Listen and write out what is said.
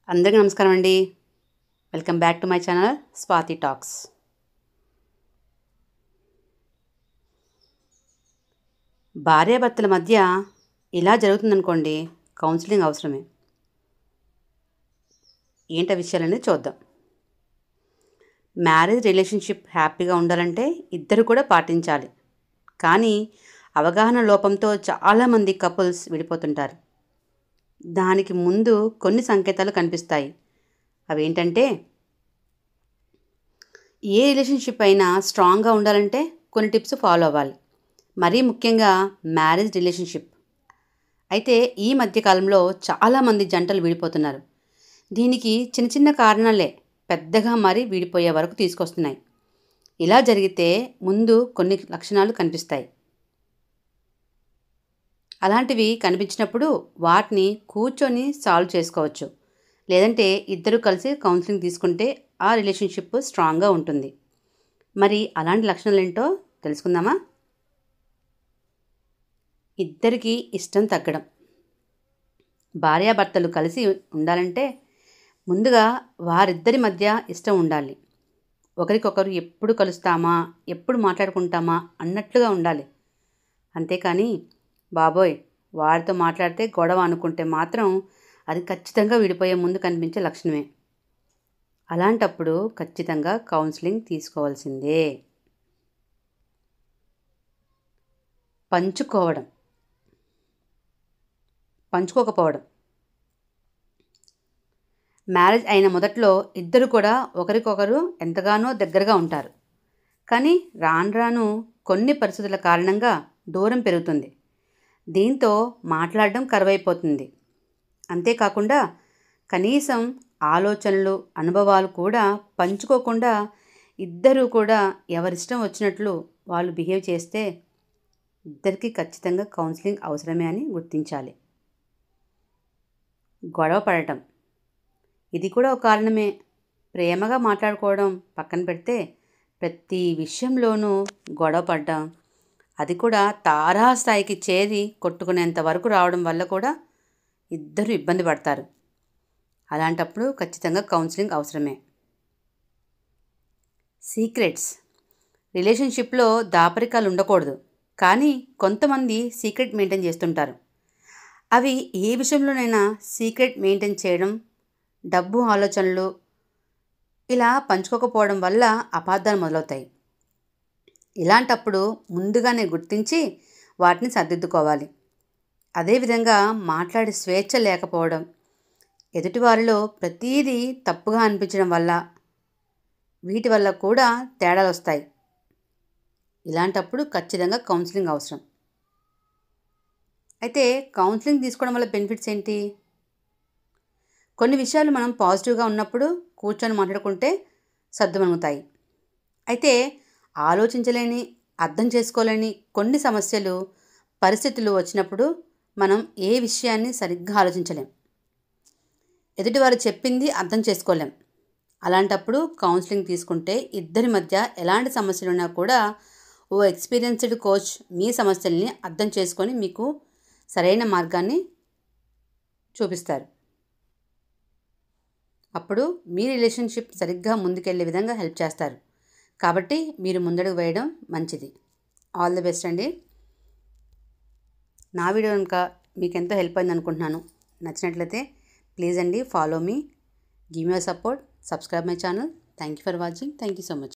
అందరికీ నమస్కారం అండి. Welcome back to my channel Swathi talks. భార్యాభర్తల మధ్య ఇలా జరుగుతుందనుకోండి, కౌన్సిలింగ్ అవసరమే. ఏంట విషయాలనేది చూద్దాం. మ్యారేజ్ రిలేషన్షిప్ హ్యాపీగా ఉండాలంటే ఇద్దరు కూడా పాటించాలి. కానీ అవగాహన లోపంతో చాలామంది కపుల్స్ విడిపోతుంటారు. దానికి ముందు కొన్ని సంకేతాలు కనిపిస్తాయి. అవేంటంటే, ఏ రిలేషన్షిప్ అయినా స్ట్రాంగ్గా ఉండాలంటే కొన్ని టిప్స్ ఫాలో అవ్వాలి. మరీ ముఖ్యంగా మ్యారేజ్ రిలేషన్షిప్. అయితే ఈ మధ్యకాలంలో చాలామంది జంటలు విడిపోతున్నారు. దీనికి చిన్న చిన్న కారణాలే పెద్దగా మారి విడిపోయే వరకు తీసుకొస్తున్నాయి. ఇలా జరిగితే ముందు కొన్ని లక్షణాలు కనిపిస్తాయి. అలాంటివి కనిపించినప్పుడు వాటిని కూర్చొని సాల్వ్ చేసుకోవచ్చు. లేదంటే ఇద్దరు కలిసి కౌన్సిలింగ్ తీసుకుంటే ఆ రిలేషన్షిప్ స్ట్రాంగ్గా ఉంటుంది. మరి అలాంటి లక్షణాలు ఏంటో తెలుసుకుందామా? ఇద్దరికీ ఇష్టం తగ్గడం. భార్యాభర్తలు కలిసి ఉండాలంటే ముందుగా వారిద్దరి మధ్య ఇష్టం ఉండాలి. ఒకరికొకరు ఎప్పుడు కలుస్తామా, ఎప్పుడు మాట్లాడుకుంటామా అన్నట్లుగా ఉండాలి. అంతేకాని బాబోయ్ వారితో మాట్లాడితే గొడవ అనుకుంటే మాత్రం అది ఖచ్చితంగా విడిపోయే ముందు కనిపించే లక్షణమే. అలాంటప్పుడు ఖచ్చితంగా కౌన్సిలింగ్ తీసుకోవాల్సిందే. పంచుకోకపోవడం. మ్యారేజ్ అయిన మొదట్లో ఇద్దరు కూడా ఒకరికొకరు ఎంతగానో దగ్గరగా ఉంటారు. కానీ రాను రాను కొన్ని పరిస్థితుల కారణంగా దూరం పెరుగుతుంది. దీంతో మాట్లాడడం కరువైపోతుంది. అంతేకాకుండా కనీసం ఆలోచనలు, అనుభవాలు కూడా పంచుకోకుండా ఇద్దరూ కూడా ఎవరిష్టం వచ్చినట్లు వాళ్ళు బిహేవ్ చేస్తే ఇద్దరికీ ఖచ్చితంగా కౌన్సిలింగ్ అవసరమే అని గుర్తించాలి. గొడవ పడటం, ఇది కూడా ఒక కారణమే. ప్రేమగా మాట్లాడుకోవడం పక్కన పెడితే ప్రతి విషయంలోనూ గొడవ పడడం, అది కూడా తారాస్థాయికి చేరి కొట్టుకునేంత వరకు రావడం వల్ల కూడా ఇద్దరు ఇబ్బంది పడతారు. అలాంటప్పుడు ఖచ్చితంగా కౌన్సిలింగ్ అవసరమే. సీక్రెట్స్. రిలేషన్షిప్లో దాపరికాలు ఉండకూడదు. కానీ కొంతమంది సీక్రెట్ మెయింటైన్ చేస్తుంటారు. అవి ఏ విషయంలోనైనా సీక్రెట్ మెయింటైన్ చేయడం, డబ్బు ఆలోచనలు ఇలా పంచుకోకపోవడం వల్ల అపార్థాలు మొదలవుతాయి. ఇలాంటప్పుడు ముందుగానే గుర్తించి వాటిని సర్దిద్దుకోవాలి. అదేవిధంగా మాట్లాడే స్వేచ్ఛ లేకపోవడం, ఎదుటివారిలో ప్రతీదీ తప్పుగా అనిపించడం వల్ల వీటి వల్ల కూడా తేడాలు వస్తాయి. ఇలాంటప్పుడు ఖచ్చితంగా కౌన్సిలింగ్ అవసరం. అయితే కౌన్సిలింగ్ తీసుకోవడం వల్ల బెనిఫిట్స్ ఏంటి? కొన్ని విషయాలు మనం పాజిటివ్గా ఉన్నప్పుడు కూర్చొని మాట్లాడుకుంటే సర్దుమణుగుతాయి. అయితే ఆలోచించలేని, అర్థం చేసుకోలేని కొన్ని సమస్యలు, పరిస్థితులు వచ్చినప్పుడు మనం ఏ విషయాన్ని సరిగ్గా ఆలోచించలేం. ఎదుటివారు చెప్పింది అర్థం చేసుకోలేం. అలాంటప్పుడు కౌన్సిలింగ్ తీసుకుంటే ఇద్దరి మధ్య ఎలాంటి సమస్యలు ఉన్నా కూడా ఓ ఎక్స్పీరియన్స్డ్ కోచ్ మీ సమస్యల్ని అర్థం చేసుకొని మీకు సరైన మార్గాన్ని చూపిస్తారు. అప్పుడు మీ రిలేషన్షిప్ సరిగ్గా ముందుకెళ్లే విధంగా హెల్ప్ చేస్తారు. కాబట్టి మీరు ముందడుగు వేయడం మంచిది. ఆల్ ది బెస్ట్ అండి. నా వీడియో కనుక మీకు ఎంతో హెల్ప్ అయింది అనుకుంటున్నాను. నచ్చినట్లయితే ప్లీజ్ అండి follow me, give me your support, subscribe my channel. Thank you for watching. Thank you so much.